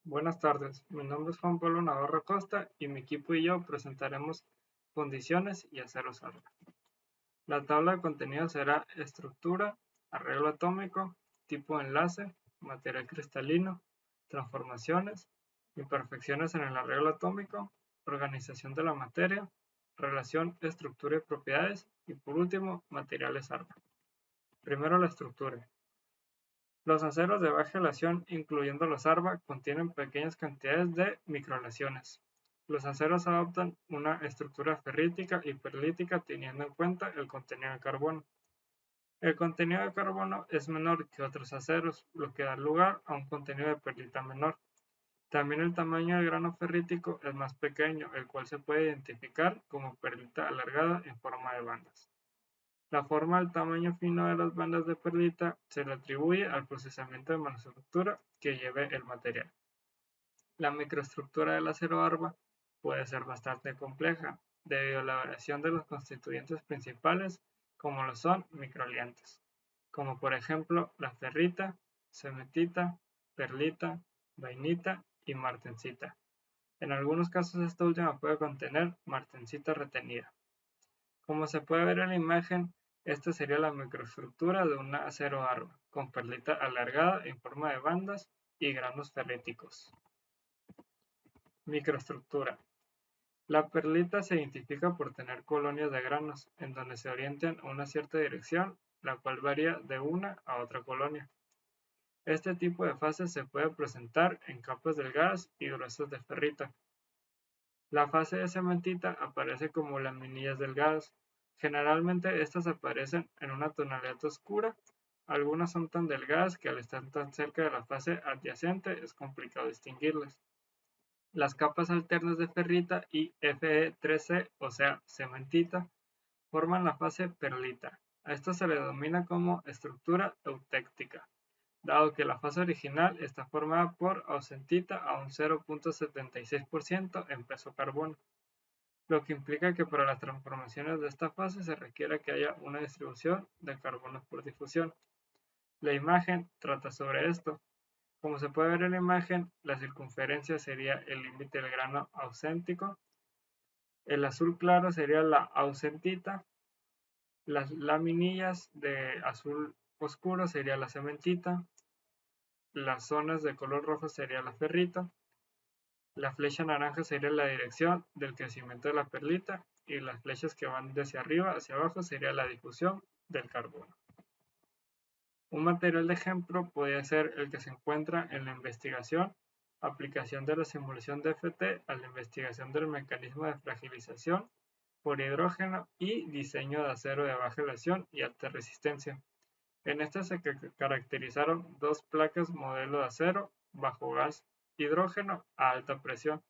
Buenas tardes, mi nombre es Juan Pablo Navarro Costa y mi equipo y yo presentaremos condiciones y aceros alfa. La tabla de contenido será estructura, arreglo atómico, tipo de enlace, material cristalino, transformaciones, imperfecciones en el arreglo atómico, organización de la materia, relación estructura y propiedades y por último materiales alfa. Primero la estructura. Los aceros de baja aleación, incluyendo los ARBA, contienen pequeñas cantidades de microaleaciones. Los aceros adoptan una estructura ferrítica y perlítica teniendo en cuenta el contenido de carbono. El contenido de carbono es menor que otros aceros, lo que da lugar a un contenido de perlita menor. También el tamaño del grano ferrítico es más pequeño, el cual se puede identificar como perlita alargada en forma de bandas. La forma del tamaño fino de las bandas de perlita se le atribuye al procesamiento de manufactura que lleve el material. La microestructura del acero ARBA puede ser bastante compleja, debido a la variación de los constituyentes principales, como lo son microliantes, como por ejemplo la ferrita, cementita, perlita, vainita y martensita. En algunos casos esta última puede contener martensita retenida. Como se puede ver en la imagen, esta sería la microestructura de un acero ARBA, con perlita alargada en forma de bandas y granos ferríticos. Microestructura. La perlita se identifica por tener colonias de granos, en donde se orientan a una cierta dirección, la cual varía de una a otra colonia. Este tipo de fases se puede presentar en capas delgadas y gruesas de ferrita. La fase de cementita aparece como laminillas delgadas. Generalmente estas aparecen en una tonalidad oscura. Algunas son tan delgadas que al estar tan cerca de la fase adyacente es complicado distinguirlas. Las capas alternas de ferrita y Fe3C, o sea, cementita, forman la fase perlita. A esto se le denomina como estructura eutéctica, dado que la fase original está formada por ausentita a un 0.76% en peso carbono, lo que implica que para las transformaciones de esta fase se requiere que haya una distribución de carbonos por difusión. La imagen trata sobre esto. Como se puede ver en la imagen, la circunferencia sería el límite del grano auséntico, el azul claro sería la ausentita, las laminillas de azul oscuro sería la cementita, las zonas de color rojo sería la ferrita, la flecha naranja sería la dirección del crecimiento de la perlita y las flechas que van de hacia arriba hacia abajo sería la difusión del carbono. Un material de ejemplo podría ser el que se encuentra en la investigación, aplicación de la simulación de FT a la investigación del mecanismo de fragilización por hidrógeno y diseño de acero de baja aleación y alta resistencia. En esta se caracterizaron dos placas modelo de acero bajo gas hidrógeno a alta presión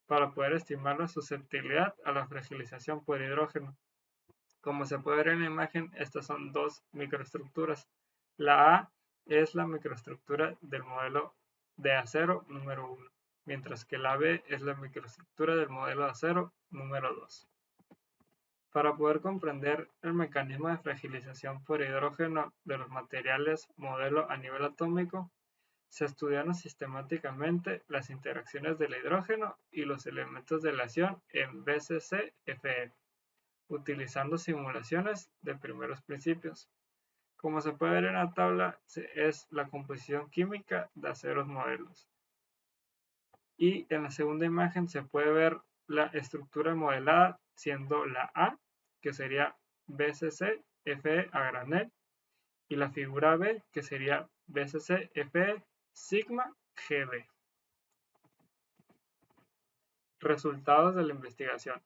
para poder estimar la susceptibilidad a la fragilización por hidrógeno. Como se puede ver en la imagen, estas son dos microestructuras. La A es la microestructura del modelo de acero número 1, mientras que la B es la microestructura del modelo de acero número 2. Para poder comprender el mecanismo de fragilización por hidrógeno de los materiales modelo a nivel atómico, se estudiaron sistemáticamente las interacciones del hidrógeno y los elementos de aleación en BCC-FE, utilizando simulaciones de primeros principios. Como se puede ver en la tabla, es la composición química de aceros modelos. Y en la segunda imagen se puede ver la estructura modelada siendo la A, que sería BCC Fe a granel, y la figura B, que sería BCC Fe sigma GB. Resultados de la investigación.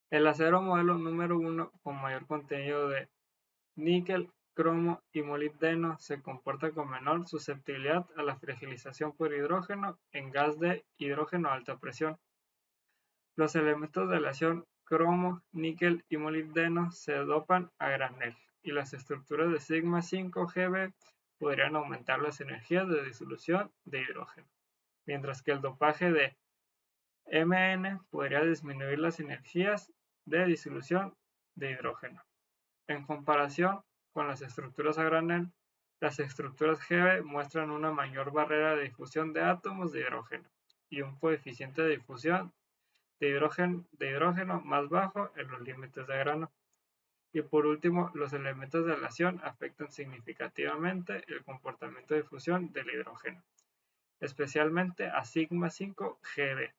El acero modelo número 1 con mayor contenido de níquel, cromo y molibdeno se comporta con menor susceptibilidad a la fragilización por hidrógeno en gas de hidrógeno a alta presión. Los elementos de aleación cromo, níquel y molibdeno se dopan a granel y las estructuras de sigma 5 Gb podrían aumentar las energías de disolución de hidrógeno, mientras que el dopaje de Mn podría disminuir las energías de disolución de hidrógeno. En comparación con las estructuras a granel, Las estructuras Hb muestran una mayor barrera de difusión de átomos de hidrógeno y un coeficiente de difusión de hidrógeno más bajo en los límites de grano. Y por último, los elementos de aleación afectan significativamente el comportamiento de difusión del hidrógeno, especialmente a sigma 5 Gb.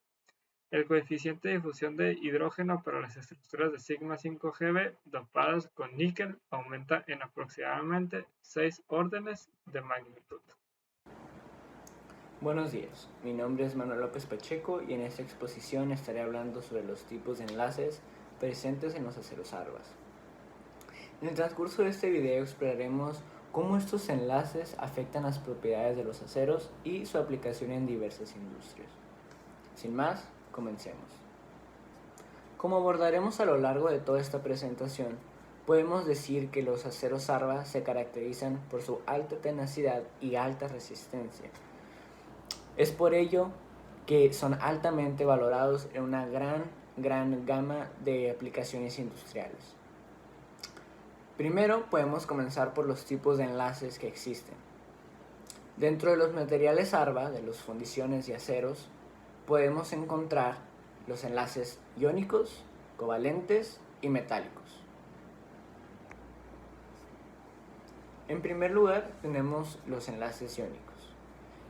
El coeficiente de difusión de hidrógeno para las estructuras de sigma 5 Gb dopadas con níquel aumenta en aproximadamente 6 órdenes de magnitud. Buenos días, mi nombre es Manuel López Pacheco y en esta exposición estaré hablando sobre los tipos de enlaces presentes en los aceros ARBAS. En el transcurso de este video exploraremos cómo estos enlaces afectan las propiedades de los aceros y su aplicación en diversas industrias. Sin más, comencemos. Como abordaremos a lo largo de toda esta presentación, podemos decir que los aceros ARBA se caracterizan por su alta tenacidad y alta resistencia. Es por ello que son altamente valorados en una gran gama de aplicaciones industriales. Primero podemos comenzar por los tipos de enlaces que existen. Dentro de los materiales ARBA, de las fundiciones y aceros, podemos encontrar los enlaces iónicos, covalentes y metálicos. En primer lugar tenemos los enlaces iónicos.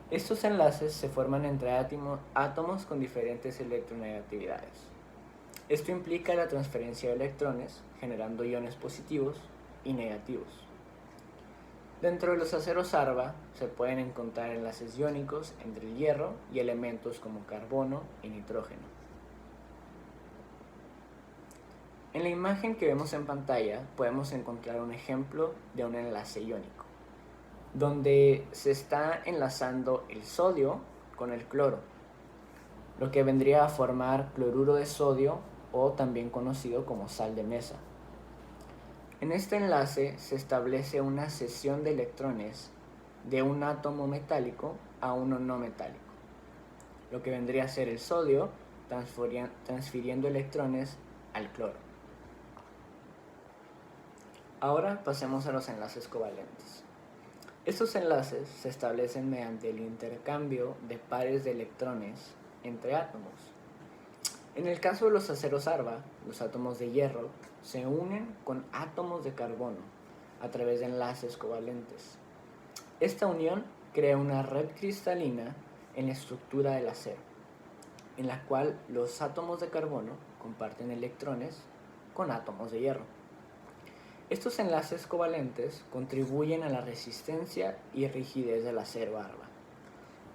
Estos enlaces se forman entre átomos con diferentes electronegatividades. Esto implica la transferencia de electrones, generando iones positivos y negativos. Dentro de los aceros ARBA se pueden encontrar enlaces iónicos entre el hierro y elementos como carbono y nitrógeno. En la imagen que vemos en pantalla podemos encontrar un ejemplo de un enlace iónico, donde se está enlazando el sodio con el cloro, lo que vendría a formar cloruro de sodio o también conocido como sal de mesa. En este enlace se establece una cesión de electrones de un átomo metálico a uno no metálico, lo que vendría a ser el sodio transfiriendo electrones al cloro. Ahora pasemos a los enlaces covalentes. Estos enlaces se establecen mediante el intercambio de pares de electrones entre átomos. En el caso de los aceros ARBA, los átomos de hierro se unen con átomos de carbono a través de enlaces covalentes. Esta unión crea una red cristalina en la estructura del acero, en la cual los átomos de carbono comparten electrones con átomos de hierro. Estos enlaces covalentes contribuyen a la resistencia y rigidez del acero ARBA.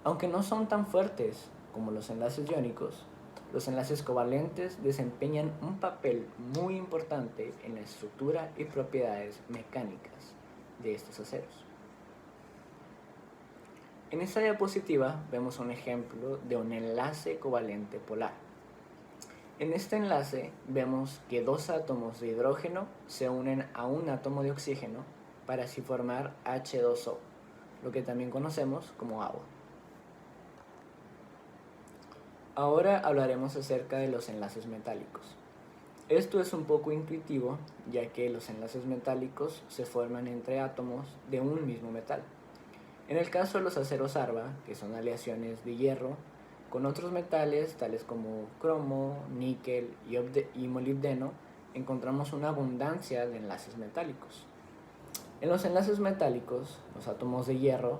Aunque no son tan fuertes como los enlaces iónicos, los enlaces covalentes desempeñan un papel muy importante en la estructura y propiedades mecánicas de estos aceros. En esta diapositiva vemos un ejemplo de un enlace covalente polar. En este enlace vemos que dos átomos de hidrógeno se unen a un átomo de oxígeno para así formar H2O, lo que también conocemos como agua. Ahora hablaremos acerca de los enlaces metálicos. Esto es un poco intuitivo, ya que los enlaces metálicos se forman entre átomos de un mismo metal. En el caso de los aceros ARBA, que son aleaciones de hierro, con otros metales tales como cromo, níquel y molibdeno, encontramos una abundancia de enlaces metálicos. En los enlaces metálicos, los átomos de hierro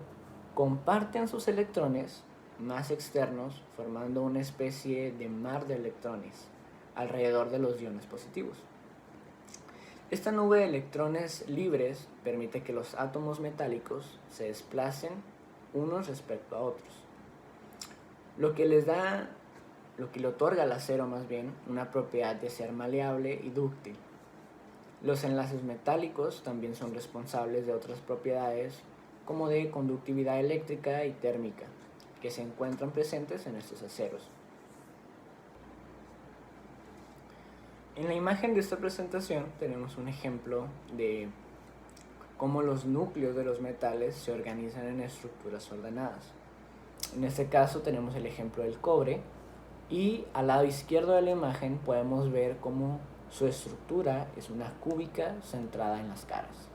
comparten sus electrones más externos, formando una especie de mar de electrones alrededor de los iones positivos. Esta nube de electrones libres permite que los átomos metálicos se desplacen unos respecto a otros, lo que le otorga al acero más bien una propiedad de ser maleable y dúctil. Los enlaces metálicos también son responsables de otras propiedades como de conductividad eléctrica y térmica, que se encuentran presentes en estos aceros. En la imagen de esta presentación tenemos un ejemplo de cómo los núcleos de los metales se organizan en estructuras ordenadas. En este caso tenemos el ejemplo del cobre y al lado izquierdo de la imagen podemos ver cómo su estructura es una cúbica centrada en las caras.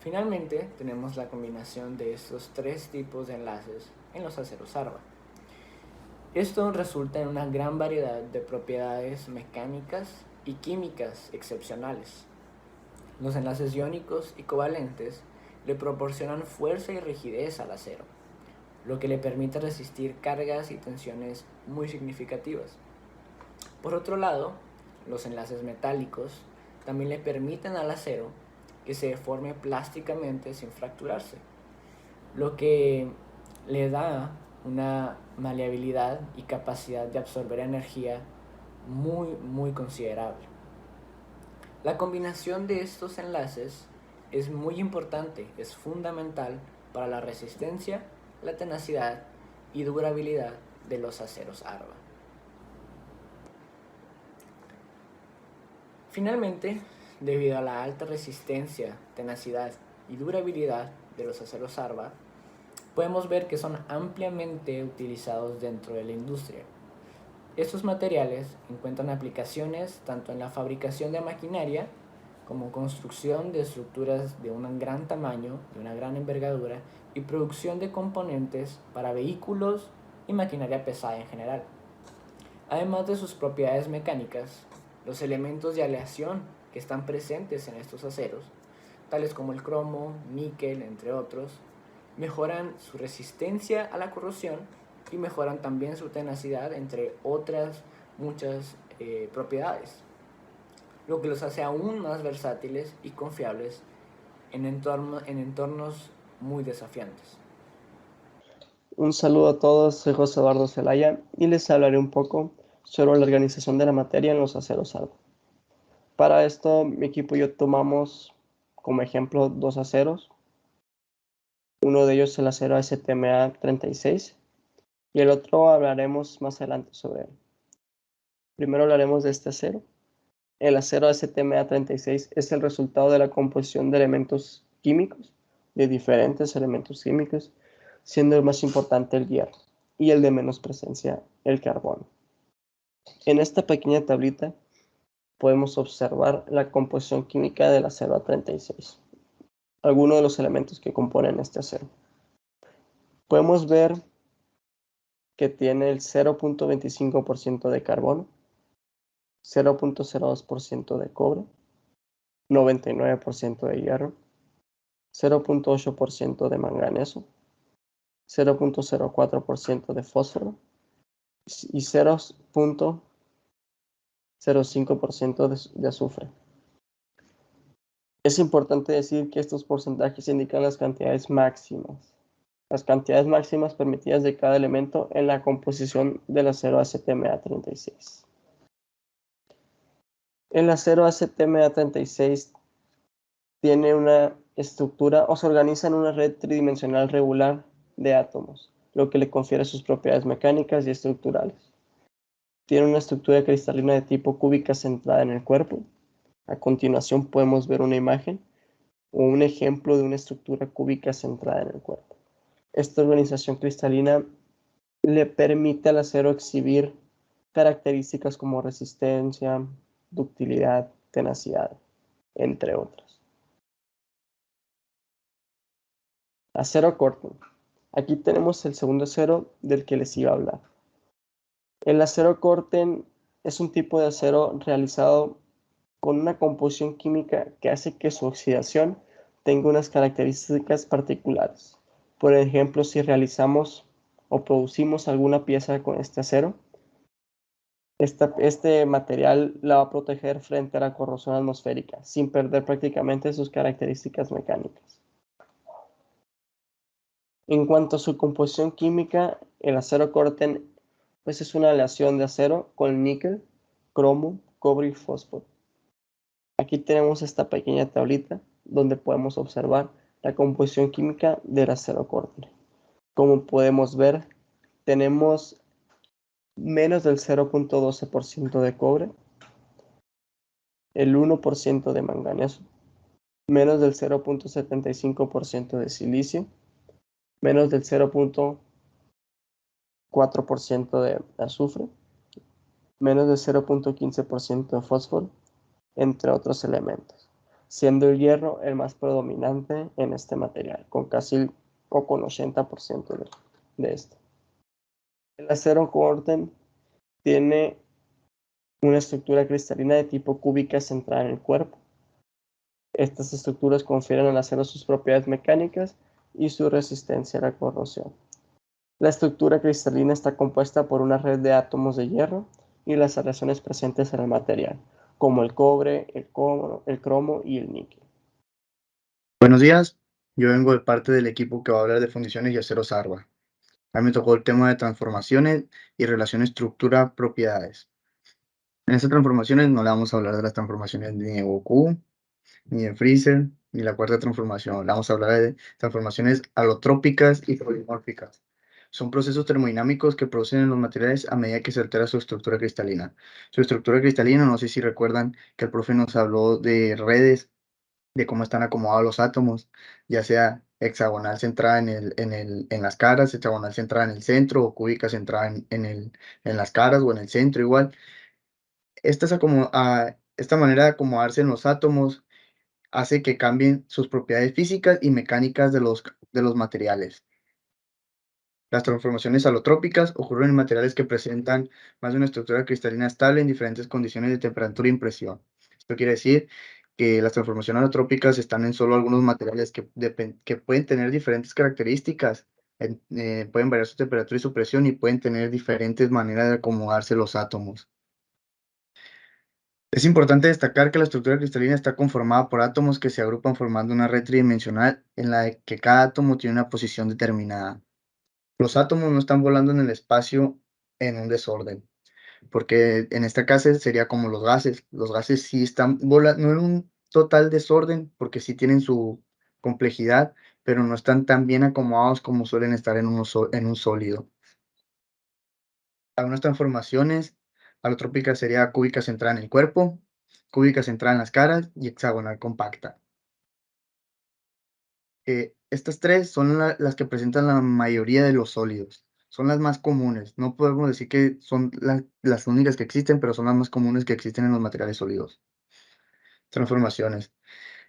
Finalmente, tenemos la combinación de estos tres tipos de enlaces en los aceros ARBA. Esto resulta en una gran variedad de propiedades mecánicas y químicas excepcionales. Los enlaces iónicos y covalentes le proporcionan fuerza y rigidez al acero, lo que le permite resistir cargas y tensiones muy significativas. Por otro lado, los enlaces metálicos también le permiten al acero que se deforme plásticamente sin fracturarse, lo que le da una maleabilidad y capacidad de absorber energía muy considerable. La combinación de estos enlaces es muy importante, es fundamental para la resistencia, la tenacidad y durabilidad de los aceros ARBA. Finalmente, debido a la alta resistencia, tenacidad y durabilidad de los aceros ARBA, podemos ver que son ampliamente utilizados dentro de la industria. Estos materiales encuentran aplicaciones tanto en la fabricación de maquinaria como construcción de estructuras de un gran tamaño, de una gran envergadura y producción de componentes para vehículos y maquinaria pesada en general. Además de sus propiedades mecánicas, los elementos de aleación que están presentes en estos aceros, tales como el cromo, níquel, entre otros, mejoran su resistencia a la corrosión y mejoran también su tenacidad, entre otras muchas propiedades, lo que los hace aún más versátiles y confiables en entornos muy desafiantes. Un saludo a todos, soy José Eduardo Zelaya y les hablaré un poco sobre la organización de la materia en los aceros ARBA. Para esto, mi equipo y yo tomamos como ejemplo dos aceros. Uno de ellos es el acero ASTMA 36 y el otro hablaremos más adelante sobre él. Primero hablaremos de este acero. El acero ASTMA 36 es el resultado de la composición de elementos químicos, de diferentes elementos químicos, siendo el más importante el hierro y el de menos presencia el carbono. En esta pequeña tablita podemos observar la composición química del acero A36, algunos de los elementos que componen este acero. Podemos ver que tiene el 0.25% de carbono, 0.02% de cobre, 99% de hierro, 0.8% de manganeso, 0.04% de fósforo y 0.05% de azufre. Es importante decir que estos porcentajes indican las cantidades máximas permitidas de cada elemento en la composición del acero ASTMA36. El acero ASTMA36 tiene una estructura o se organiza en una red tridimensional regular de átomos, lo que le confiere sus propiedades mecánicas y estructurales. Tiene una estructura cristalina de tipo cúbica centrada en el cuerpo. A continuación podemos ver una imagen o un ejemplo de una estructura cúbica centrada en el cuerpo. Esta organización cristalina le permite al acero exhibir características como resistencia, ductilidad, tenacidad, entre otras. Acero Corten. Aquí tenemos el segundo acero del que les iba a hablar. El acero Corten es un tipo de acero realizado con una composición química que hace que su oxidación tenga unas características particulares. Por ejemplo, si realizamos o producimos alguna pieza con este acero, este material la va a proteger frente a la corrosión atmosférica, sin perder prácticamente sus características mecánicas. En cuanto a su composición química, el acero Corten pues es una aleación de acero con níquel, cromo, cobre y fósforo. Aquí tenemos esta pequeña tablita donde podemos observar la composición química del acero Corten. Como podemos ver, tenemos menos del 0.12% de cobre, el 1% de manganeso, menos del 0.75% de silicio, menos del 0.4% de azufre, menos del 0.15% de fósforo, entre otros elementos. siendo el hierro el más predominante en este material, con casi o con 80% de esto. El acero Corten tiene una estructura cristalina de tipo cúbica centrada en el cuerpo. Estas estructuras confieren al acero sus propiedades mecánicas y su resistencia a la corrosión. La estructura cristalina está compuesta por una red de átomos de hierro y las aleaciones presentes en el material, como el cobre, el cromo y el níquel. Buenos días, yo vengo de parte del equipo que va a hablar de fundiciones y aceros Arba. A mí me tocó el tema de transformaciones y relación estructura-propiedades. En estas transformaciones no le vamos a hablar de las transformaciones ni de Goku, ni de Freezer, ni la cuarta transformación. Le vamos a hablar de transformaciones alotrópicas y polimórficas. Son procesos termodinámicos que producen en los materiales a medida que se altera su estructura cristalina. Su estructura cristalina, no sé si recuerdan que el profe nos habló de redes, de cómo están acomodados los átomos, ya sea hexagonal centrada en las caras, hexagonal centrada en el centro, o cúbica centrada en las caras o en el centro igual. Esta manera de acomodarse en los átomos hace que cambien sus propiedades físicas y mecánicas de los materiales. Las transformaciones alotrópicas ocurren en materiales que presentan más de una estructura cristalina estable en diferentes condiciones de temperatura y presión. Esto quiere decir que las transformaciones alotrópicas están en solo algunos materiales que pueden tener diferentes características, pueden variar su temperatura y su presión y pueden tener diferentes maneras de acomodarse los átomos. Es importante destacar que la estructura cristalina está conformada por átomos que se agrupan formando una red tridimensional en la que cada átomo tiene una posición determinada. Los átomos no están volando en el espacio en un desorden, porque en esta caso sería como los gases. Los gases sí están volando, no en un total desorden, porque sí tienen su complejidad, pero no están tan bien acomodados como suelen estar en un sólido. Algunas transformaciones alotrópicas sería cúbica centrada en el cuerpo, cúbica centrada en las caras y hexagonal compacta. Estas tres son las que presentan la mayoría de los sólidos. Son las más comunes. No podemos decir que son las únicas que existen, pero son las más comunes que existen en los materiales sólidos. Transformaciones.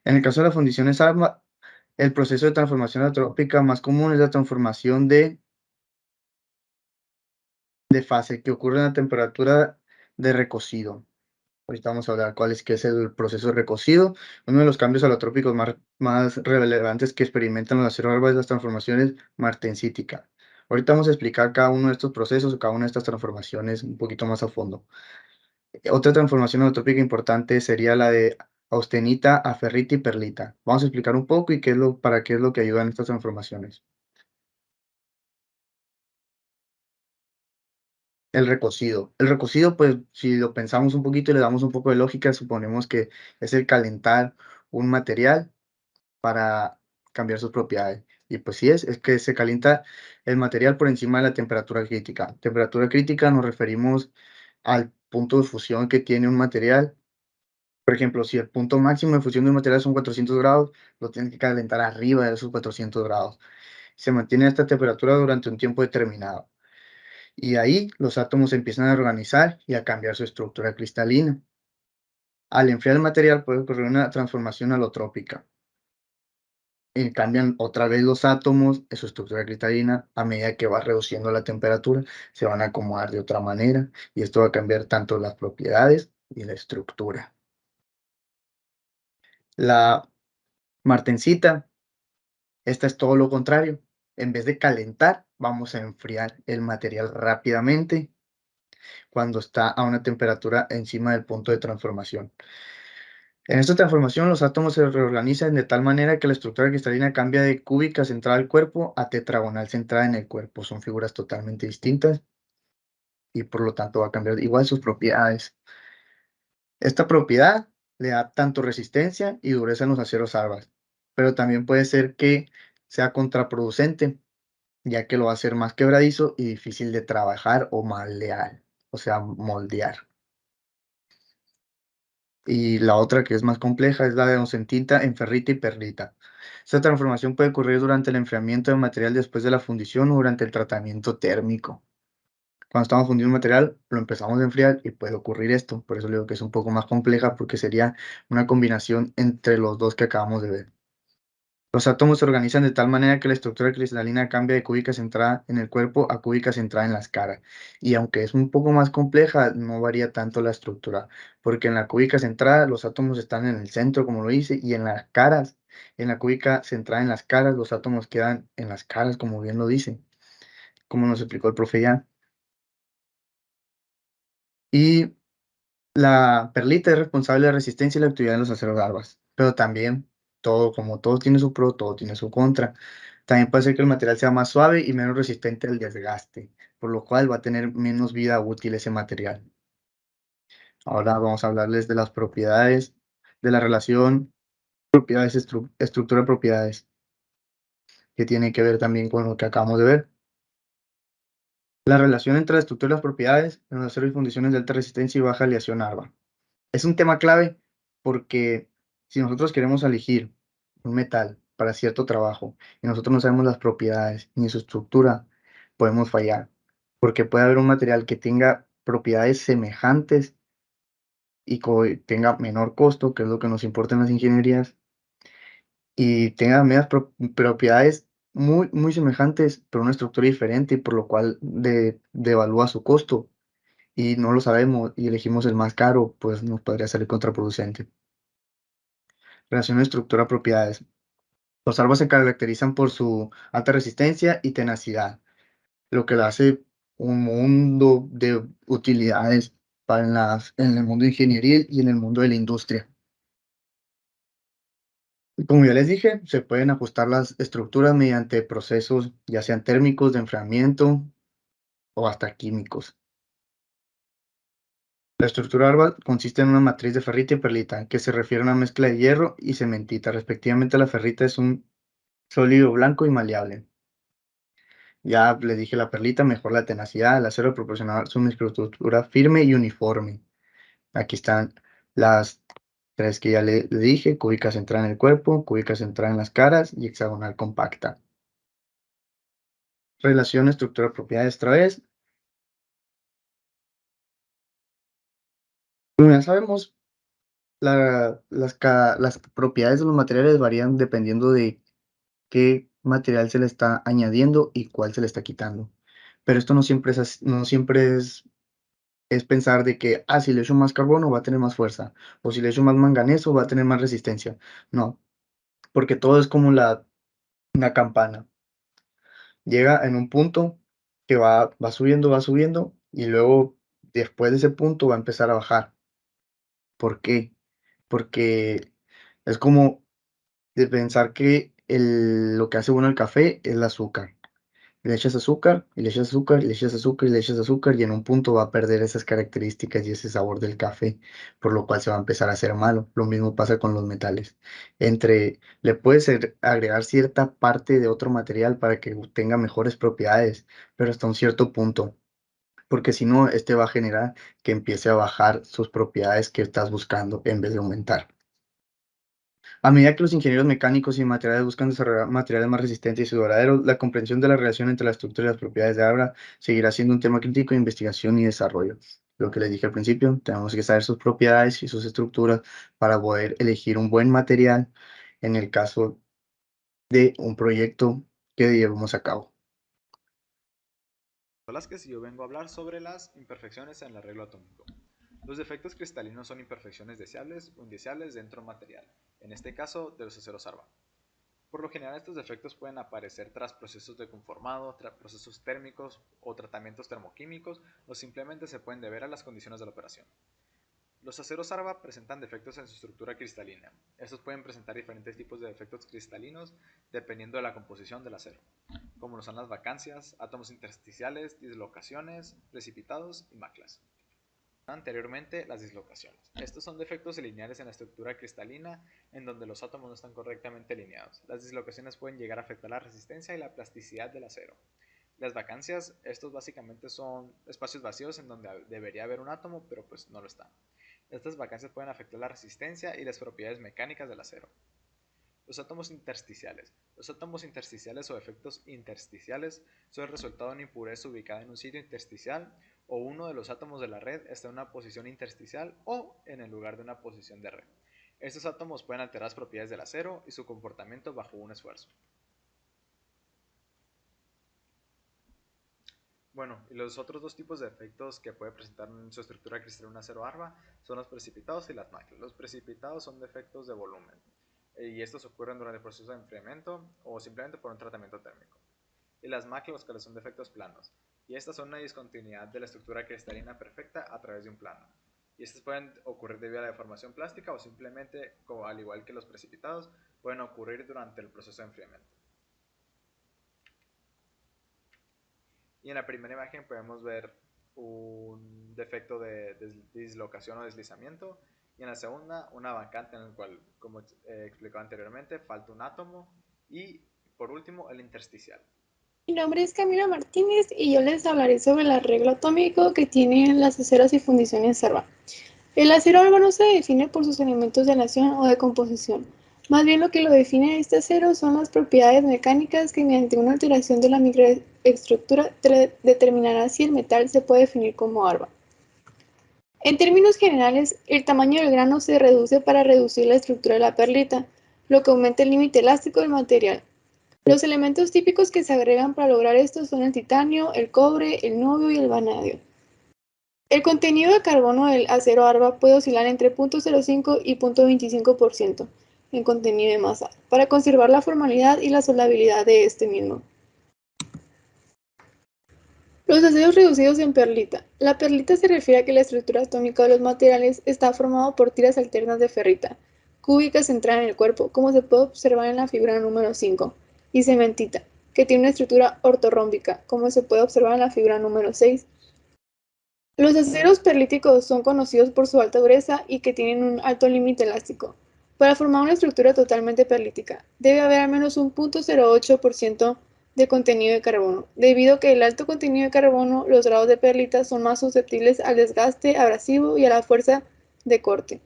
En el caso de las fundiciones ARMA, el proceso de transformación alotrópica más común es la transformación de fase, que ocurre en la temperatura de recocido. Ahorita vamos a hablar qué es el proceso de recocido. Uno de los cambios alotrópicos más relevantes que experimentan los aceros Arba es las transformaciones martensíticas. Ahorita vamos a explicar cada uno de estos procesos o cada una de estas transformaciones un poquito más a fondo. Otra transformación alotrópica importante sería la de austenita a ferrita y perlita. Vamos a explicar un poco y para qué es lo que ayudan estas transformaciones. El recocido. El recocido, pues, si lo pensamos un poquito y le damos un poco de lógica, suponemos que es el calentar un material para cambiar sus propiedades. Y pues sí es que se calienta el material por encima de la temperatura crítica. Temperatura crítica nos referimos al punto de fusión que tiene un material. Por ejemplo, si el punto máximo de fusión de un material son 400 grados, lo tienen que calentar arriba de esos 400 grados. Se mantiene a esta temperatura durante un tiempo determinado. Y ahí los átomos empiezan a organizar y a cambiar su estructura cristalina. Al enfriar el material puede ocurrir una transformación alotrópica. Cambian otra vez los átomos en su estructura cristalina a medida que va reduciendo la temperatura, se van a acomodar de otra manera y esto va a cambiar tanto las propiedades y la estructura. La martensita, esta es todo lo contrario. En vez de calentar, vamos a enfriar el material rápidamente cuando está a una temperatura encima del punto de transformación. En esta transformación, los átomos se reorganizan de tal manera que la estructura cristalina cambia de cúbica centrada al cuerpo a tetragonal centrada en el cuerpo. Son figuras totalmente distintas y por lo tanto va a cambiar igual sus propiedades. Esta propiedad le da tanto resistencia y dureza en los aceros Arba, pero también puede ser que sea contraproducente, ya que lo va a hacer más quebradizo y difícil de trabajar o malear, o sea, moldear. Y la otra que es más compleja es la de austenita en ferrita y perlita. Esta transformación puede ocurrir durante el enfriamiento del material después de la fundición o durante el tratamiento térmico. Cuando estamos fundiendo un material, lo empezamos a enfriar y puede ocurrir esto. Por eso le digo que es un poco más compleja porque sería una combinación entre los dos que acabamos de ver. Los átomos se organizan de tal manera que la estructura cristalina cambia de cúbica centrada en el cuerpo a cúbica centrada en las caras. Y aunque es un poco más compleja, no varía tanto la estructura, porque en la cúbica centrada los átomos están en el centro, como lo hice, y en las caras, en la cúbica centrada en las caras, los átomos quedan en las caras, como bien lo dice, como nos explicó el profe ya. Y la perlita es responsable de la resistencia y la actividad de los aceros larvas, pero también todo, como todo tiene su pro, todo tiene su contra. También puede ser que el material sea más suave y menos resistente al desgaste, por lo cual va a tener menos vida útil ese material. Ahora vamos a hablarles de las propiedades de la relación propiedades estructura propiedades, que tiene que ver también con lo que acabamos de ver. La relación entre la estructura y las propiedades en los aceros y fundiciones de alta resistencia y baja aleación ARVA. Es un tema clave porque si nosotros queremos elegir un metal para cierto trabajo y nosotros no sabemos las propiedades ni su estructura, podemos fallar. Porque puede haber un material que tenga propiedades semejantes y tenga menor costo, que es lo que nos importa en las ingenierías, y tenga medias propiedades muy semejantes, pero una estructura diferente, y por lo cual devalúa su costo. Y no lo sabemos y elegimos el más caro, pues nos podría salir contraproducente. Relación estructura-propiedades. Los árboles se caracterizan por su alta resistencia y tenacidad, lo que le hace un mundo de utilidades para en el mundo ingenieril y en el mundo de la industria. Y como ya les dije, se pueden ajustar las estructuras mediante procesos ya sean térmicos de enfriamiento o hasta químicos. La estructura ARVA consiste en una matriz de ferrita y perlita, que se refiere a una mezcla de hierro y cementita. Respectivamente, la ferrita es un sólido blanco y maleable. Ya le dije la perlita, mejor la tenacidad, el acero proporcional una estructura firme y uniforme. Aquí están las tres que ya le dije, cúbica centrada en el cuerpo, cúbica centrada en las caras y hexagonal compacta. Relación estructura-propiedades otra vez. Como ya sabemos, las propiedades de los materiales varían dependiendo de qué material se le está añadiendo y cuál se le está quitando. Pero esto no siempre no siempre es pensar de que, si le echo más carbono va a tener más fuerza, o si le echo más manganeso va a tener más resistencia. No, porque todo es como una campana. Llega en un punto que va subiendo, y luego después de ese punto va a empezar a bajar. ¿Por qué? Porque es como de pensar que lo que hace bueno el café es el azúcar. Le echas azúcar, y le echas azúcar, y le echas azúcar, y le echas azúcar, y en un punto va a perder esas características y ese sabor del café, por lo cual se va a empezar a hacer malo. Lo mismo pasa con los metales. Le puedes agregar cierta parte de otro material para que tenga mejores propiedades, pero hasta un cierto punto, porque si no, este va a generar que empiece a bajar sus propiedades que estás buscando en vez de aumentar. A medida que los ingenieros mecánicos y materiales buscan desarrollar materiales más resistentes y duraderos, la comprensión de la relación entre la estructura y las propiedades de Abra seguirá siendo un tema crítico de investigación y desarrollo. Lo que les dije al principio, tenemos que saber sus propiedades y sus estructuras para poder elegir un buen material en el caso de un proyecto que llevemos a cabo. Que si yo vengo a hablar sobre las imperfecciones en el arreglo atómico. Los defectos cristalinos son imperfecciones deseables o indeseables dentro de un material, en este caso de los aceros ARVA. Por lo general estos defectos pueden aparecer tras procesos de conformado, tras procesos térmicos o tratamientos termoquímicos, o simplemente se pueden deber a las condiciones de la operación. Los aceros ARVA presentan defectos en su estructura cristalina. Estos pueden presentar diferentes tipos de defectos cristalinos dependiendo de la composición del acero, como lo son las vacancias, átomos intersticiales, dislocaciones, precipitados y maclas. Anteriormente, las dislocaciones. Estos son defectos lineares en la estructura cristalina en donde los átomos no están correctamente alineados. Las dislocaciones pueden llegar a afectar la resistencia y la plasticidad del acero. Las vacancias, estos básicamente son espacios vacíos en donde debería haber un átomo, pero pues no lo está. Estas vacancias pueden afectar la resistencia y las propiedades mecánicas del acero. Los átomos intersticiales. Los átomos intersticiales o efectos intersticiales son el resultado de una impureza ubicada en un sitio intersticial o uno de los átomos de la red está en una posición intersticial o en el lugar de una posición de red. Estos átomos pueden alterar las propiedades del acero y su comportamiento bajo un esfuerzo. Bueno, y los otros dos tipos de efectos que puede presentar en su estructura cristalina un acero ARBA son los precipitados y las maclas. Los precipitados son defectos de volumen y estos ocurren durante el proceso de enfriamiento o simplemente por un tratamiento térmico. Y las maclas, que son defectos planos, y estas son una discontinuidad de la estructura cristalina perfecta a través de un plano. Y estas pueden ocurrir debido a la deformación plástica o simplemente, como al igual que los precipitados, pueden ocurrir durante el proceso de enfriamiento. Y en la primera imagen podemos ver un defecto de dislocación o deslizamiento, y en la segunda una vacante en la cual, como explicaba anteriormente, falta un átomo, y por último el intersticial. Mi nombre es Camila Martínez y yo les hablaré sobre el arreglo atómico que tienen las aceros y fundiciones ARBA. El acero ARBA no se define por sus elementos de aleación o de composición. Más bien lo que lo define a este acero son las propiedades mecánicas que mediante una alteración de la microestructura determinará si el metal se puede definir como ARBA. En términos generales, el tamaño del grano se reduce para reducir la estructura de la perlita, lo que aumenta el límite elástico del material. Los elementos típicos que se agregan para lograr esto son el titanio, el cobre, el niobio y el vanadio. El contenido de carbono del acero ARBA puede oscilar entre 0.05 y 0.25% en contenido de masa, para conservar la formalidad y la soldabilidad de este mismo. Los aceros reducidos en perlita. La perlita se refiere a que la estructura atómica de los materiales está formada por tiras alternas de ferrita, cúbicas centradas en el cuerpo, como se puede observar en la figura número 5, y cementita, que tiene una estructura ortorrómbica, como se puede observar en la figura número 6. Los aceros perlíticos son conocidos por su alta dureza y que tienen un alto límite elástico. Para formar una estructura totalmente perlítica, debe haber al menos un 0.08% de contenido de carbono. Debido a que el alto contenido de carbono, los grados de perlita son más susceptibles al desgaste abrasivo y a la fuerza de corte.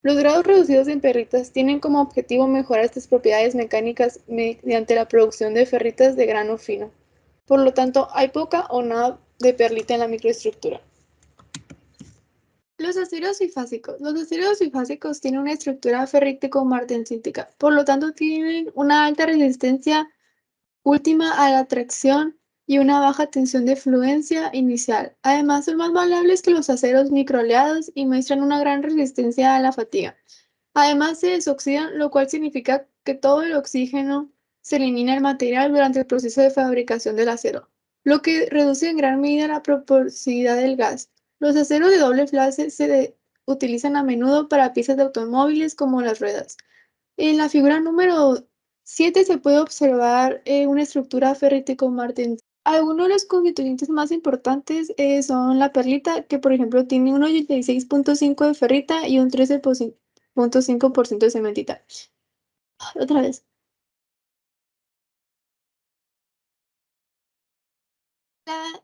Los grados reducidos en perlitas tienen como objetivo mejorar estas propiedades mecánicas mediante la producción de ferritas de grano fino. Por lo tanto, hay poca o nada de perlita en la microestructura. Los aceros bifásicos. Los aceros bifásicos tienen una estructura ferrítico-martensítica, por lo tanto tienen una alta resistencia última a la tracción y una baja tensión de fluencia inicial. Además, son más maleables que los aceros microaleados y muestran una gran resistencia a la fatiga. Además, se desoxidan, lo cual significa que todo el oxígeno se elimina del material durante el proceso de fabricación del acero, lo que reduce en gran medida la porosidad del gas. Los aceros de doble fase se utilizan a menudo para piezas de automóviles como las ruedas. En la figura número 7 se puede observar una estructura ferrítico-martensita. Algunos de los constituyentes más importantes son la perlita, que por ejemplo tiene un 86.5 de ferrita y un 13.5% de cementita. Otra vez.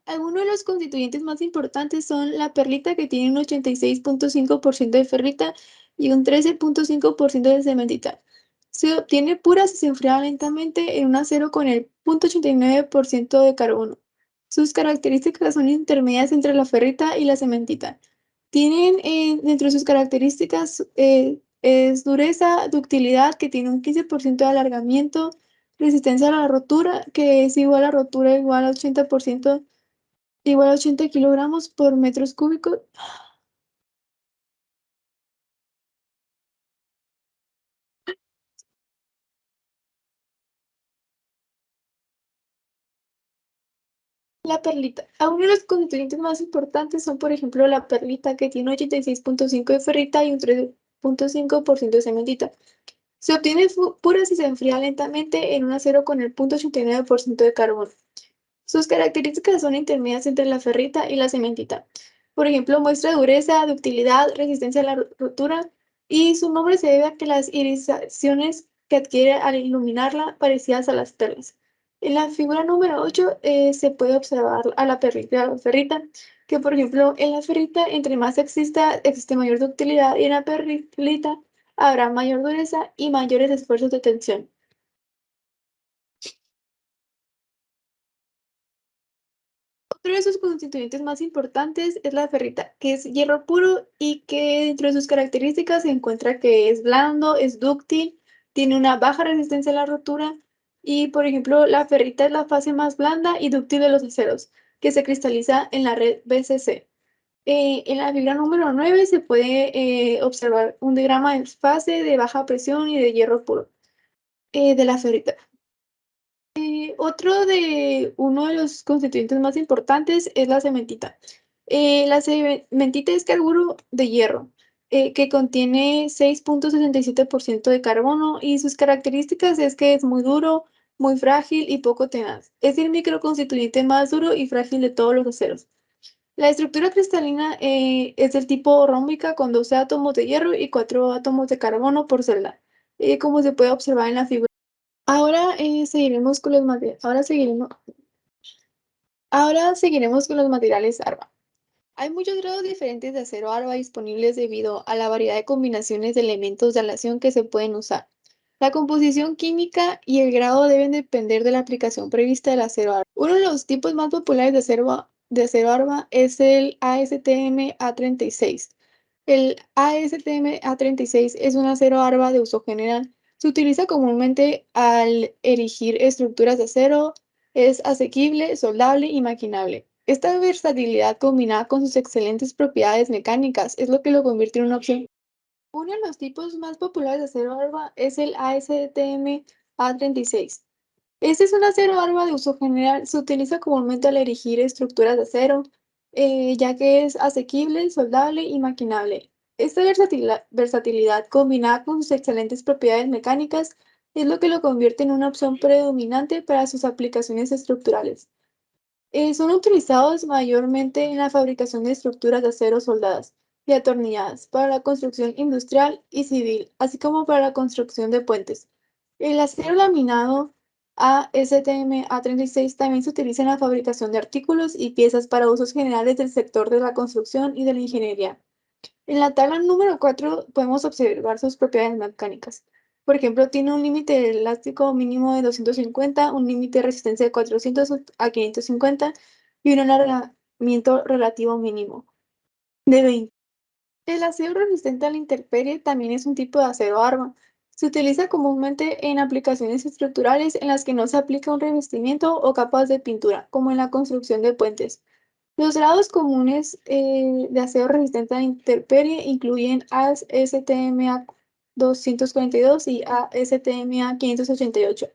Algunos de los constituyentes más importantes son la perlita, que tiene un 86.5% de ferrita y un 13.5% de cementita. Se obtiene pura si se enfría lentamente en un acero con el 0.89% de carbono. Sus características son intermedias entre la ferrita y la cementita. Tienen dentro de sus características es dureza, ductilidad, que tiene un 15% de alargamiento, resistencia a la rotura, que es igual a rotura igual a 80%, igual a 80 kilogramos por metros cúbicos. La perlita. Algunos de los constituyentes más importantes son, por ejemplo, la perlita, que tiene 86.5 de ferrita y un 3.5% de cementita. Se obtiene pura si se enfría lentamente en un acero con el 0.89% de carbono. Sus características son intermedias entre la ferrita y la cementita. Por ejemplo, muestra dureza, ductilidad, resistencia a la rotura, y su nombre se debe a que las irisaciones que adquiere al iluminarla parecidas a las perlas. En la figura número 8 se puede observar a la ferrita, que por ejemplo en la ferrita, entre más existe mayor ductilidad, y en la perlita, habrá mayor dureza y mayores esfuerzos de tensión. Otro de sus constituyentes más importantes es la ferrita, que es hierro puro y que dentro de sus características se encuentra que es blando, es dúctil, tiene una baja resistencia a la rotura y, por ejemplo, la ferrita es la fase más blanda y dúctil de los aceros, que se cristaliza en la red BCC. En la figura número 9 se puede observar un diagrama de fase de baja presión y de hierro puro de la ferrita. Uno de los constituyentes más importantes es la cementita. La cementita es carburo de hierro, que contiene 6.67% de carbono y sus características es que es muy duro, muy frágil y poco tenaz. Es el microconstituyente más duro y frágil de todos los aceros. La estructura cristalina es del tipo rómbica con 12 átomos de hierro y 4 átomos de carbono por celda, como se puede observar en la figura. Ahora seguiremos con los materiales ARBA. Hay muchos grados diferentes de acero ARBA disponibles debido a la variedad de combinaciones de elementos de aleación que se pueden usar. La composición química y el grado deben depender de la aplicación prevista del acero ARBA. Uno de los tipos más populares de acero ARBA es el ASTM A36. El ASTM A36 es un acero ARBA de uso general. Se utiliza comúnmente al erigir estructuras de acero, es asequible, soldable y maquinable. Esta versatilidad combinada con sus excelentes propiedades mecánicas es lo que lo convierte en una opción. Uno de los tipos más populares de acero ARBA es el ASTM A36. Este es un acero ARBA de uso general. Se utiliza comúnmente al erigir estructuras de acero, ya que es asequible, soldable y maquinable. Esta versatilidad combinada con sus excelentes propiedades mecánicas es lo que lo convierte en una opción predominante para sus aplicaciones estructurales. Son utilizados mayormente en la fabricación de estructuras de acero soldadas y atornilladas para la construcción industrial y civil, así como para la construcción de puentes. El acero laminado ASTM A36 también se utiliza en la fabricación de artículos y piezas para usos generales del sector de la construcción y de la ingeniería. En la tabla número 4 podemos observar sus propiedades mecánicas. Por ejemplo, tiene un límite de elástico mínimo de 250, un límite de resistencia de 400 a 550 y un alargamiento relativo mínimo de 20. El acero resistente a la intemperie también es un tipo de acero ARBA. Se utiliza comúnmente en aplicaciones estructurales en las que no se aplica un revestimiento o capas de pintura, como en la construcción de puentes. Los grados comunes de acero resistente a la intemperie incluyen ASTM A242 y ASTM A588.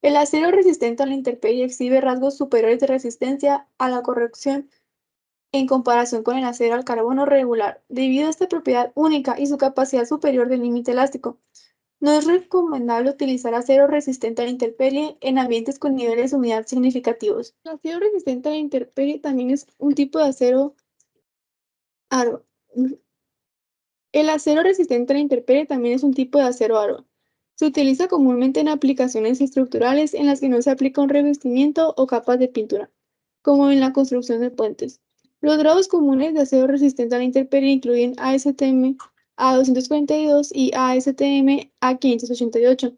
El acero resistente a la intemperie exhibe rasgos superiores de resistencia a la corrosión en comparación con el acero al carbono regular, debido a esta propiedad única y su capacidad superior del límite elástico. No es recomendable utilizar acero resistente a la intemperie en ambientes con niveles de humedad significativos. El acero resistente a la intemperie también es un tipo de acero ARBA. El acero resistente a la intemperie también es un tipo de acero ARBA. Se utiliza comúnmente en aplicaciones estructurales en las que no se aplica un revestimiento o capas de pintura, como en la construcción de puentes. Los grados comunes de acero resistente a la intemperie incluyen ASTM A242 y ASTM A588.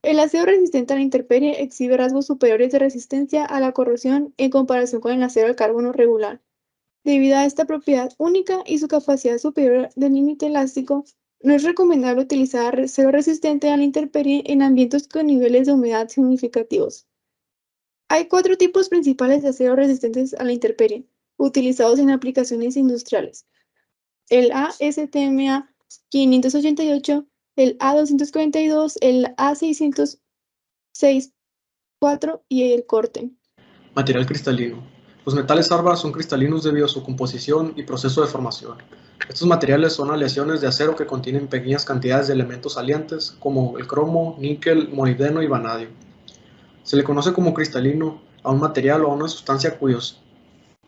El acero resistente a la intemperie exhibe rasgos superiores de resistencia a la corrosión en comparación con el acero al carbono regular. Debido a esta propiedad única y su capacidad superior del límite elástico, no es recomendable utilizar acero resistente a la intemperie en ambientes con niveles de humedad significativos. Hay 4 tipos principales de acero resistentes a la intemperie, utilizados en aplicaciones industriales: el ASTM A588, el A242, el A606-4 y el Corten. Material cristalino. Los metales ARBA son cristalinos debido a su composición y proceso de formación. Estos materiales son aleaciones de acero que contienen pequeñas cantidades de elementos aliantes como el cromo, níquel, molibdeno y vanadio. Se le conoce como cristalino a un material o a una sustancia cuyos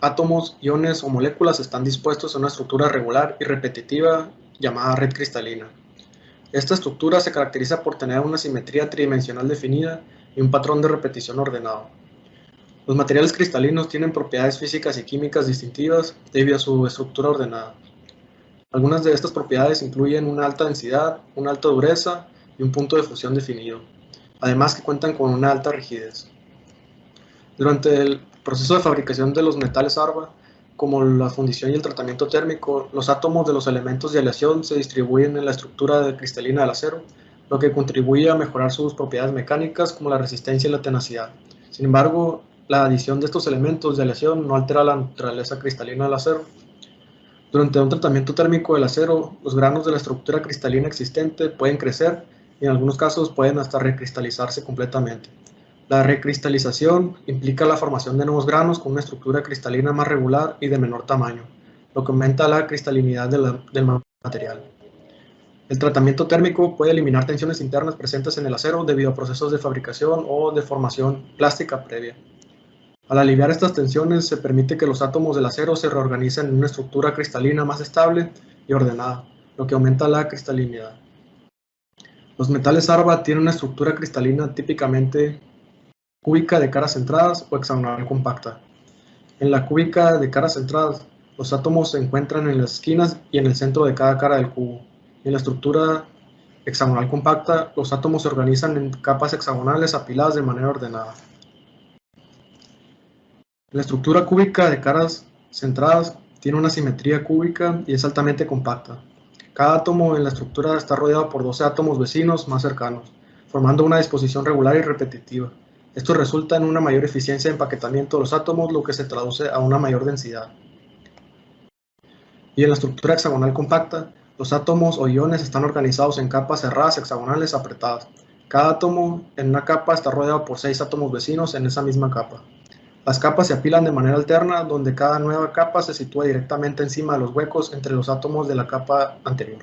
átomos, iones o moléculas están dispuestos en una estructura regular y repetitiva llamada red cristalina. Esta estructura se caracteriza por tener una simetría tridimensional definida y un patrón de repetición ordenado. Los materiales cristalinos tienen propiedades físicas y químicas distintivas debido a su estructura ordenada. Algunas de estas propiedades incluyen una alta densidad, una alta dureza y un punto de fusión definido, además que cuentan con una alta rigidez. Durante el proceso de fabricación de los metales ARBA, como la fundición y el tratamiento térmico, los átomos de los elementos de aleación se distribuyen en la estructura cristalina del acero, lo que contribuye a mejorar sus propiedades mecánicas como la resistencia y la tenacidad. Sin embargo, la adición de estos elementos de aleación no altera la naturaleza cristalina del acero. Durante un tratamiento térmico del acero, los granos de la estructura cristalina existente pueden crecer y en algunos casos pueden hasta recristalizarse completamente. La recristalización implica la formación de nuevos granos con una estructura cristalina más regular y de menor tamaño, lo que aumenta la cristalinidad del material. El tratamiento térmico puede eliminar tensiones internas presentes en el acero debido a procesos de fabricación o de formación plástica previa. Al aliviar estas tensiones, se permite que los átomos del acero se reorganicen en una estructura cristalina más estable y ordenada, lo que aumenta la cristalinidad. Los metales ARBA tienen una estructura cristalina típicamente cúbica de caras centradas o hexagonal compacta. En la cúbica de caras centradas, los átomos se encuentran en las esquinas y en el centro de cada cara del cubo. En la estructura hexagonal compacta, los átomos se organizan en capas hexagonales apiladas de manera ordenada. La estructura cúbica de caras centradas tiene una simetría cúbica y es altamente compacta. Cada átomo en la estructura está rodeado por 12 átomos vecinos más cercanos, formando una disposición regular y repetitiva. Esto resulta en una mayor eficiencia de empaquetamiento de los átomos, lo que se traduce a una mayor densidad. Y en la estructura hexagonal compacta, los átomos o iones están organizados en capas cerradas hexagonales apretadas. Cada átomo en una capa está rodeado por 6 átomos vecinos en esa misma capa. Las capas se apilan de manera alterna, donde cada nueva capa se sitúa directamente encima de los huecos entre los átomos de la capa anterior.